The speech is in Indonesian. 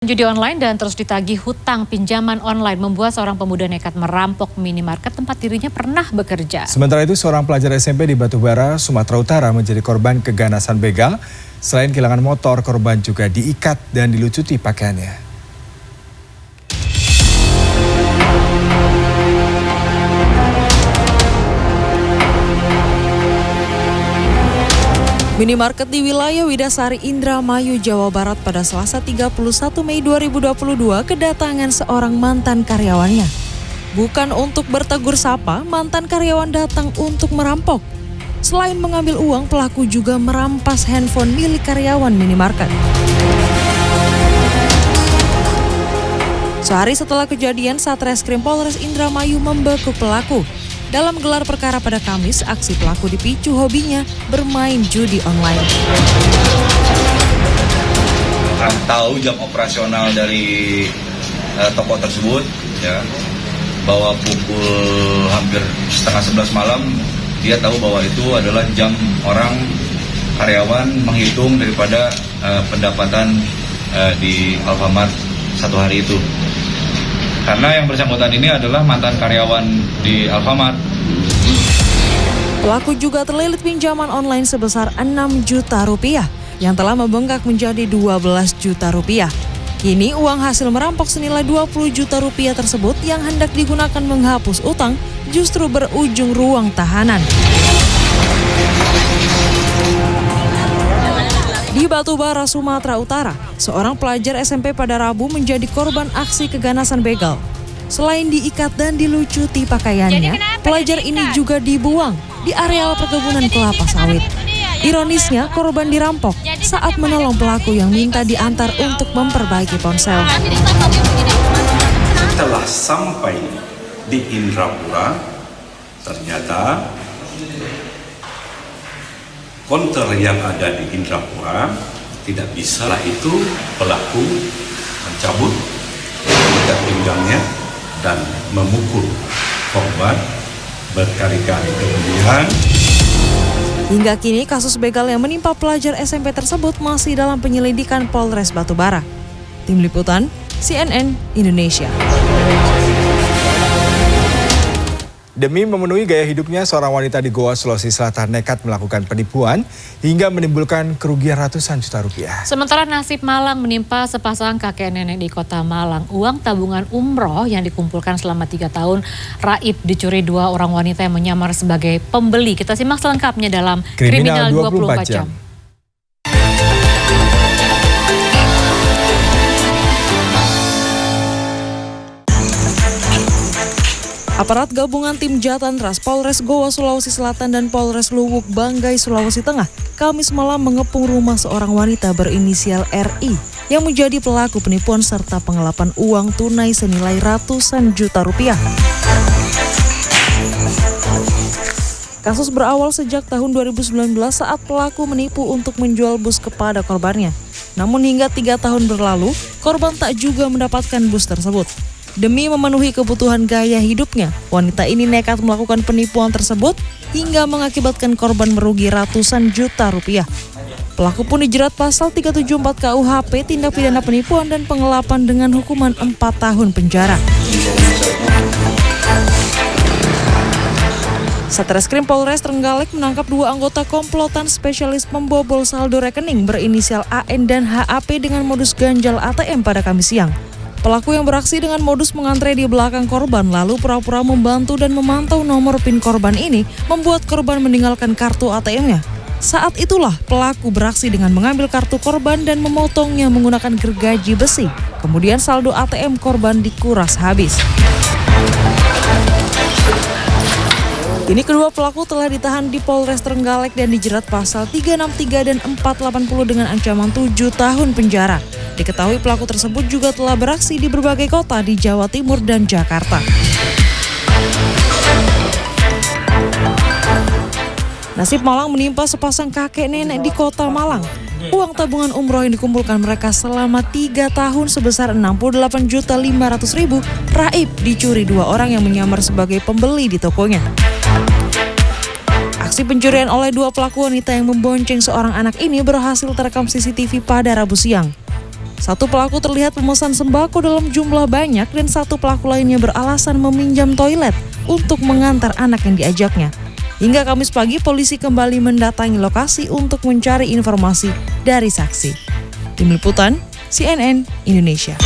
Judi online dan terus ditagih hutang pinjaman online membuat seorang pemuda nekat merampok minimarket tempat dirinya pernah bekerja. Sementara itu seorang pelajar SMP di Batubara, Sumatera Utara menjadi korban keganasan begal. Selain kehilangan motor, korban juga diikat dan dilucuti pakaiannya. Minimarket di wilayah Widasari Indramayu, Jawa Barat pada Selasa 31 Mei 2022 kedatangan seorang mantan karyawannya. Bukan untuk bertegur sapa, mantan karyawan datang untuk merampok. Selain mengambil uang, pelaku juga merampas handphone milik karyawan minimarket. Sehari setelah kejadian, Satreskrim Polres Indramayu membekuk pelaku. Dalam gelar perkara pada Kamis, aksi pelaku dipicu hobinya bermain judi online. Tahu jam operasional dari toko tersebut, ya, bahwa pukul hampir setengah 11 malam, dia tahu bahwa itu adalah jam orang karyawan menghitung daripada pendapatan di Alfamart satu hari itu. Karena yang bersangkutan ini adalah mantan karyawan di Alfamart. Pelaku juga terlilit pinjaman online sebesar 6 juta rupiah yang telah membengkak menjadi 12 juta rupiah. Kini uang hasil merampok senilai 20 juta rupiah tersebut yang hendak digunakan menghapus utang justru berujung ruang tahanan. Di Batubara, Sumatera Utara, seorang pelajar SMP pada Rabu menjadi korban aksi keganasan begal. Selain diikat dan dilucuti pakaiannya, pelajar ini juga dibuang di areal perkebunan kelapa sawit. Ironisnya, korban dirampok saat menolong pelaku yang minta diantar untuk memperbaiki ponsel. Setelah sampai di Indrapura, ternyata konter yang ada di Indrapura tidak bisa. Setelah itu pelaku mencabut ikat pinggangnya dan memukul korban berkali-kali. Kemudian hingga kini kasus begal yang menimpa pelajar SMP tersebut masih dalam penyelidikan Polres Batubara. Tim Liputan CNN Indonesia. Demi memenuhi gaya hidupnya, seorang wanita di Goa, Sulawesi Selatan nekat melakukan penipuan hingga menimbulkan kerugian ratusan juta rupiah. Sementara nasib malang menimpa sepasang kakek nenek di kota Malang. Uang tabungan umroh yang dikumpulkan selama 3 tahun raib dicuri 2 orang wanita yang menyamar sebagai pembeli. Kita simak selengkapnya dalam Kriminal 24 Jam. Aparat gabungan tim Jatantras Polres Goa, Sulawesi Selatan dan Polres Luwuk Banggai, Sulawesi Tengah, Kamis malam mengepung rumah seorang wanita berinisial RI yang menjadi pelaku penipuan serta pengelapan uang tunai senilai ratusan juta rupiah. Kasus berawal sejak tahun 2019 saat pelaku menipu untuk menjual bus kepada korbannya. Namun hingga 3 tahun berlalu, korban tak juga mendapatkan bus tersebut. Demi memenuhi kebutuhan gaya hidupnya, wanita ini nekat melakukan penipuan tersebut hingga mengakibatkan korban merugi ratusan juta rupiah. Pelaku pun dijerat pasal 374 KUHP tindak pidana penipuan dan pengelapan dengan hukuman 4 tahun penjara. Satreskrim Polres Trenggalek menangkap 2 anggota komplotan spesialis membobol saldo rekening berinisial AN dan HAP dengan modus ganjal ATM pada Kamis siang. Pelaku yang beraksi dengan modus mengantre di belakang korban lalu pura-pura membantu dan memantau nomor PIN korban ini membuat korban meninggalkan kartu ATM-nya. Saat itulah pelaku beraksi dengan mengambil kartu korban dan memotongnya menggunakan gergaji besi. Kemudian saldo ATM korban dikuras habis. Kini kedua pelaku telah ditahan di Polres Trenggalek dan dijerat pasal 363 dan 480 dengan ancaman 7 tahun penjara. Diketahui pelaku tersebut juga telah beraksi di berbagai kota di Jawa Timur dan Jakarta. Nasib malang menimpa sepasang kakek nenek di kota Malang. Uang tabungan umroh yang dikumpulkan mereka selama 3 tahun sebesar 68.500.000 raib dicuri 2 orang yang menyamar sebagai pembeli di tokonya. Aksi pencurian oleh 2 pelaku wanita yang membonceng seorang anak ini berhasil terekam CCTV pada Rabu siang. Satu pelaku terlihat memesan sembako dalam jumlah banyak dan satu pelaku lainnya beralasan meminjam toilet untuk mengantar anak yang diajaknya. Hingga Kamis pagi, polisi kembali mendatangi lokasi untuk mencari informasi dari saksi. Tim Liputan, CNN Indonesia.